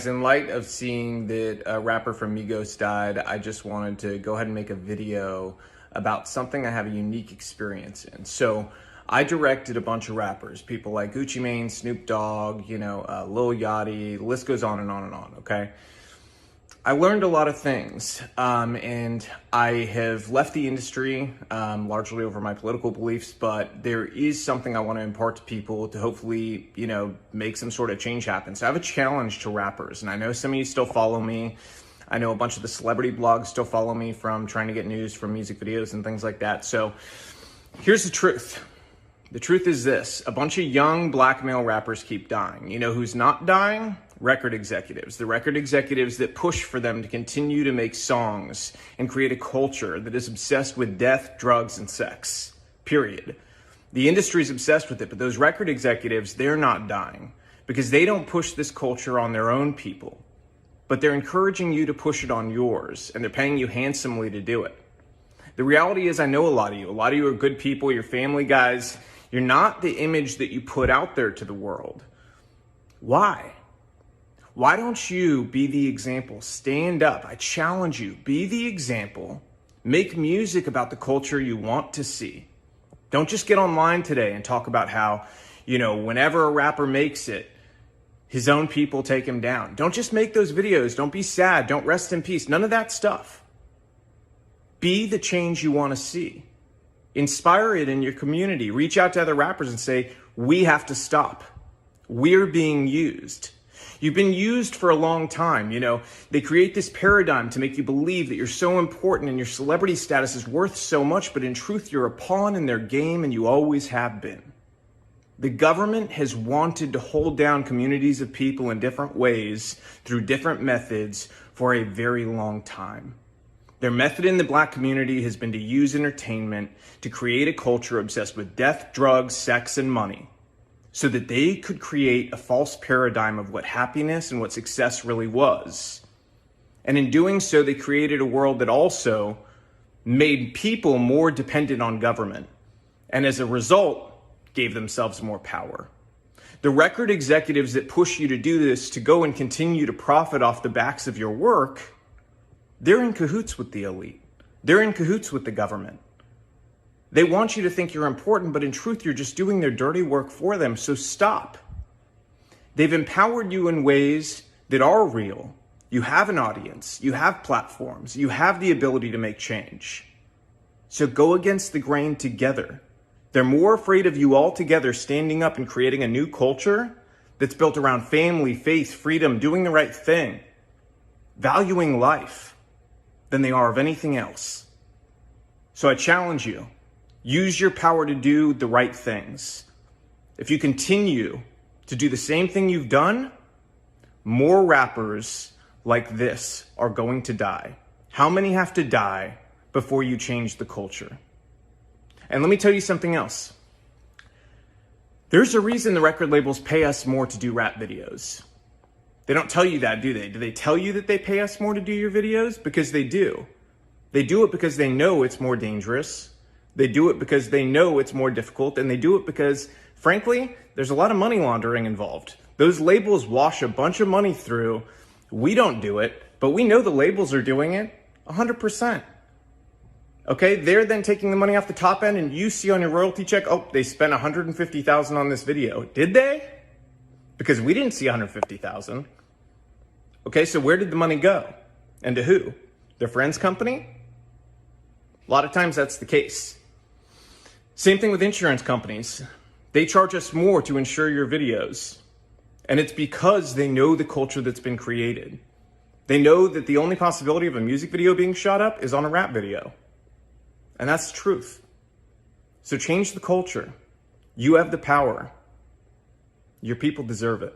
In light of seeing that a rapper from Migos died, I just wanted to go ahead and make a video about something I have a unique experience in. So I directed a bunch of rappers, people like Gucci Mane, Snoop Dogg, Lil Yachty, the list goes on and on and on, okay? I learned a lot of things, and I have left the industry largely over my political beliefs, but there is something I want to impart to people to hopefully, make some sort of change happen. So I have a challenge to rappers, and I know some of you still follow me. I know a bunch of the celebrity blogs still follow me from trying to get news from music videos and things like that. So here's the truth. The truth is this: a bunch of young black male rappers keep dying. You know who's not dying? Record executives. The record executives that push for them to continue to make songs and create a culture that is obsessed with death, drugs, and sex. Period. The industry is obsessed with it, but those record executives, they're not dying because they don't push this culture on their own people, but they're encouraging you to push it on yours, and they're paying you handsomely to do it. The reality is, I know a lot of you. A lot of you are good people. You're family guys. You're not the image that you put out there to the world. Why? Why don't you be the example? Stand up. I challenge you. Be the example. Make music about the culture you want to see. Don't just get online today and talk about how, whenever a rapper makes it, his own people take him down. Don't just make those videos. Don't be sad. Don't rest in peace. None of that stuff. Be the change you want to see. Inspire it in your community. Reach out to other rappers and say, we have to stop. We're being used. You've been used for a long time. They create this paradigm to make you believe that you're so important and your celebrity status is worth so much, but in truth, you're a pawn in their game and you always have been. The government has wanted to hold down communities of people in different ways through different methods for a very long time. Their method in the black community has been to use entertainment to create a culture obsessed with death, drugs, sex, and money, so that they could create a false paradigm of what happiness and what success really was. And in doing so, they created a world that also made people more dependent on government, and as a result, gave themselves more power. The record executives that push you to do this, to go and continue to profit off the backs of your work, they're in cahoots with the elite. They're in cahoots with the government. They want you to think you're important, but in truth, you're just doing their dirty work for them, so stop. They've empowered you in ways that are real. You have an audience, you have platforms, you have the ability to make change. So go against the grain together. They're more afraid of you all together standing up and creating a new culture that's built around family, faith, freedom, doing the right thing, valuing life, than they are of anything else. So I challenge you. Use your power to do the right things. If you continue to do the same thing you've done, more rappers like this are going to die. How many have to die before you change the culture? And let me tell you something else. There's a reason the record labels pay us more to do rap videos. They don't tell you that, do they? Do they tell you that they pay us more to do your videos? Because they do. They do it because they know it's more dangerous. They do it because they know it's more difficult, and they do it because, frankly, there's a lot of money laundering involved. Those labels wash a bunch of money through. We don't do it, but we know the labels are doing it 100%. Okay, they're then taking the money off the top end, and you see on your royalty check, oh, they spent $150,000 on this video. Did they? Because we didn't see $150,000. Okay, so where did the money go? And to who? Their friend's company? A lot of times that's the case. Same thing with insurance companies. They charge us more to insure your videos. And it's because they know the culture that's been created. They know that the only possibility of a music video being shot up is on a rap video. And that's the truth. So change the culture. You have the power. Your people deserve it.